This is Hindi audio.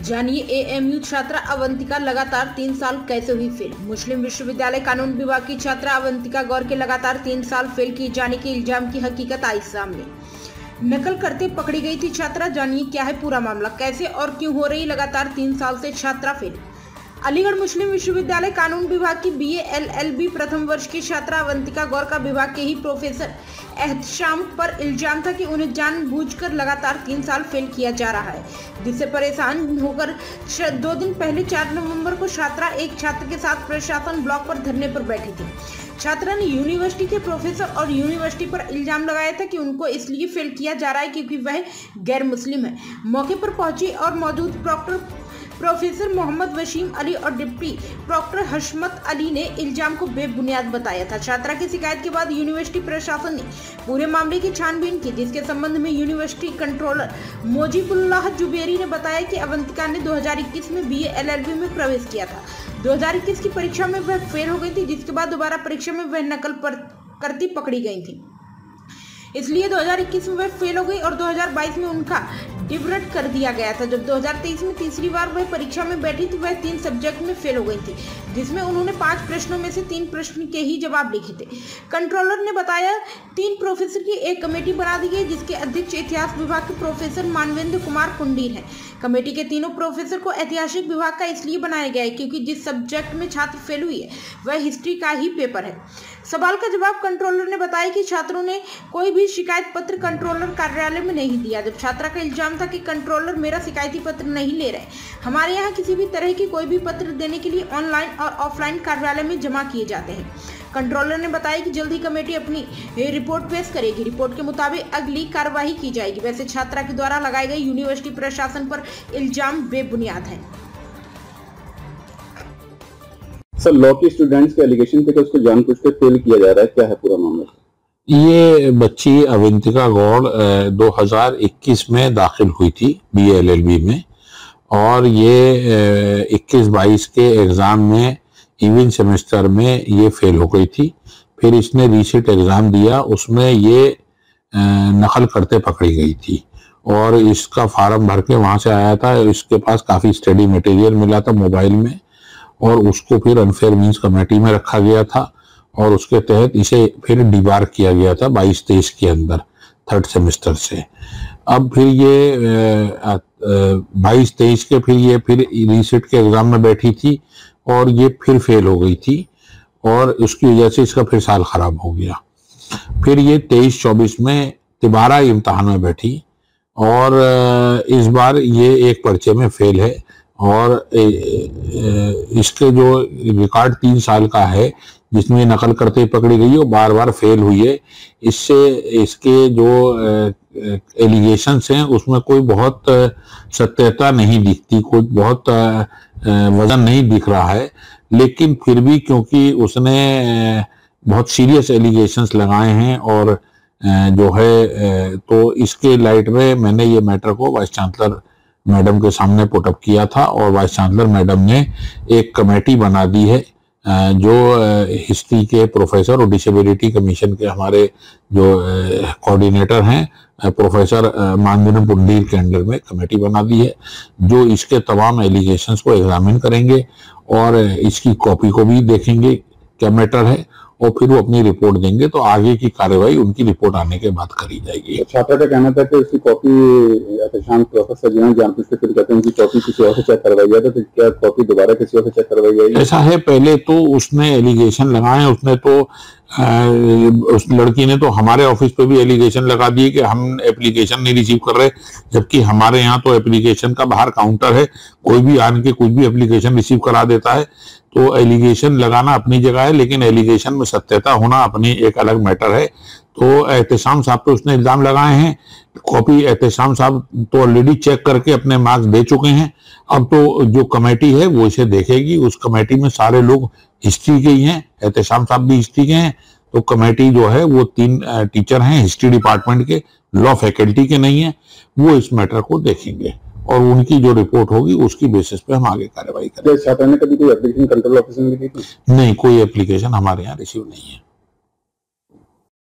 जानिए एएमयू छात्रा अवंतिका लगातार 3 साल कैसे हुई फेल। मुस्लिम विश्वविद्यालय कानून विभाग की छात्रा अवंतिका गौर के लगातार 3 साल फेल किए जाने के इल्जाम की हकीकत आई सामने। नकल करते पकड़ी गई थी छात्रा। जानिए क्या है पूरा मामला, कैसे और क्यों हो रही लगातार 3 साल से छात्रा फेल। अलीगढ़ मुस्लिम विश्वविद्यालय कानून विभाग की बीए एलएलबी प्रथम वर्ष की छात्रा अवंतिका गौर का विभाग के ही प्रोफेसर एहतशाम पर इल्जाम था कि उन्हें जानबूझकर लगातार 3 साल फेल किया जा रहा है, जिससे परेशान होकर 2 दिन पहले 4 नवंबर को छात्रा एक छात्र के साथ प्रशासन ब्लॉक पर धरने पर बैठी थी। छात्रा ने यूनिवर्सिटी के प्रोफेसर और यूनिवर्सिटी पर इल्जाम लगाया था कि उनको इसलिए फेल किया जा रहा है क्योंकि वह गैर मुस्लिम है। मौके पर पहुंची और मौजूद प्रोफेसर मोहम्मद वसीम अली और डिप्टी प्रॉक्टर हशमत अली ने इल्जाम को बेबुनियाद बताया था। छात्रा की शिकायत के बाद यूनिवर्सिटी प्रशासन ने पूरे मामले की छानबीन की, जिसके संबंध में यूनिवर्सिटी कंट्रोलर मोजीबुल्लाह जुबेरी ने बताया कि अवंतिका ने 2021 में बीए एलएलबी में प्रवेश किया था। 2021 की परीक्षा में वह फेल हो गई थी, जिसके बाद दोबारा परीक्षा में वह नकल करती पकड़ी गई थी। इसलिए 2021 में वह फेल हो गई और 2022 में उनका डिबरट कर दिया गया था। जब 2023 में तीसरी बार वह परीक्षा में बैठी थी, वह 3 सब्जेक्ट में फेल हो गई थी, जिसमें उन्होंने 5 प्रश्नों में से 3 प्रश्न के ही जवाब लिखे थे। कंट्रोलर ने बताया 3 प्रोफेसर की एक कमेटी बना दी गई, जिसके अध्यक्ष इतिहास विभाग के प्रोफेसर मानवेंद्र कुमार कुंडीर हैं। कमेटी के तीनों प्रोफेसर को ऐतिहासिक विभाग का इसलिए बनाया गया है क्योंकि जिस सब्जेक्ट में छात्र फेल हुई है वह हिस्ट्री का ही पेपर है। सवाल का जवाब कंट्रोलर ने बताया कि छात्रों ने कोई भी शिकायत पत्र कंट्रोलर कार्यालय में नहीं दिया। जब छात्रा का इल्जाम था कि कंट्रोलर मेरा शिकायती पत्र नहीं ले रहे, हमारे यहाँ किसी भी तरह की कोई भी पत्र देने के लिए ऑनलाइन और ऑफलाइन कार्यालय में जमा किए जाते हैं। कंट्रोलर ने बताया कि जल्द ही कमेटी अपनी रिपोर्ट पेश करेगी। रिपोर्ट के मुताबिक अगली कार्रवाई की जाएगी। वैसे छात्रा के द्वारा लगाए गए यूनिवर्सिटी प्रशासन पर इल्जाम बेबुनियाद है। सर, लॉ के स्टूडेंट्स के एलिगेशन पे उसको जानबूझ के फेल किया जा रहा है, क्या है पूरा मामला? ये बच्ची अवंतिका गौड़ 2021 में दाखिल हुई थी बीए एलएलबी में, और ये 21-22 के एग्जाम में इवन सेमेस्टर में ये फेल हो गई थी। फिर इसने रीसेट एग्जाम दिया, उसमें ये नकल करते पकड़ी गई थी और इसका फार्म भर के वहां से आया था। इसके पास काफी स्टडी मटेरियल मिला था मोबाइल में, और उसको फिर अनफेयर मींस कमेटी में रखा गया था और उसके तहत इसे फिर डिबार किया गया था 22-23 के अंदर 3rd सेमेस्टर से। अब फिर ये 22-23 के फिर रीसेट के एग्जाम में बैठी थी और ये फिर फेल हो गई थी और उसकी वजह से इसका फिर साल खराब हो गया। फिर ये 23-24 में दोबारा इम्तहान में बैठी और इस बार ये एक पर्चे में फेल है और इसके जो रिकॉर्ड 3 साल का है जिसमें नकल करते पकड़ी गई और बार बार फेल हुई है, इससे इसके जो एलिगेशंस हैं उसमें कोई बहुत सत्यता नहीं दिखती, कोई बहुत वजन नहीं दिख रहा है। लेकिन फिर भी क्योंकि उसने बहुत सीरियस एलिगेशंस लगाए हैं और जो है तो इसके लाइट में मैंने ये मैटर को वाइस चांसलर मैडम के सामने पुटअप किया था और वाइस चांसलर मैडम ने एक कमेटी बना दी है जो हिस्ट्री के प्रोफेसर और डिसेबिलिटी कमीशन के हमारे जो कोऑर्डिनेटर हैं प्रोफेसर मानवेंद्र कुंडीर के अंडर में कमेटी बना दी है, जो इसके तमाम एलिगेशंस को एग्जामिन करेंगे और इसकी कॉपी को भी देखेंगे क्या मैटर है और फिर वो अपनी रिपोर्ट देंगे। तो आगे की कार्रवाई उनकी रिपोर्ट आने के बाद करी जाएगी। छात्रा का कहना था कि उसकी कॉपी एहतशाम प्रोफेसर जी ने जानबूझ के फिर कहते हैं उनकी कॉपी किसी और से चेक करवाई जाए, तो क्या कॉपी दोबारा किसी और से चेक करवाई जाएगी? ऐसा है, पहले तो उसने एलिगेशन लगाए, उसने तो उस लड़की ने तो हमारे ऑफिस पे भी एलिगेशन लगा दिए कि हम एप्लीकेशन नहीं रिसीव कर रहे, जबकि हमारे यहाँ तो एप्लीकेशन का बाहर काउंटर है, कोई भी आन के कुछ भी एप्लीकेशन रिसीव करा देता है। तो एलिगेशन लगाना अपनी जगह है, लेकिन एलिगेशन में सत्यता होना अपनी एक अलग मैटर है। तो एहतशाम साहब पे उसने इल्जाम लगाए हैं, कॉपी एहतशाम साहब तो ऑलरेडी चेक करके अपने मार्क्स दे चुके हैं। अब तो जो कमेटी है वो इसे देखेगी। उस कमेटी में सारे लोग हिस्ट्री के ही हैं, एहतशाम साहब भी हिस्ट्री के हैं। तो कमेटी जो है वो 3 टीचर हैं हिस्ट्री डिपार्टमेंट के, लॉ फैकल्टी के नहीं है, वो इस मैटर को देखेंगे और उनकी जो रिपोर्ट होगी उसकी बेसिस पे हम आगे कार्रवाई करेंगे। छात्रा ने कभी कोई एप्लीकेशन कंट्रोल ऑफिस में लिखी थी? नहीं, कोई एप्लीकेशन हमारे यहाँ रिसीव नहीं है।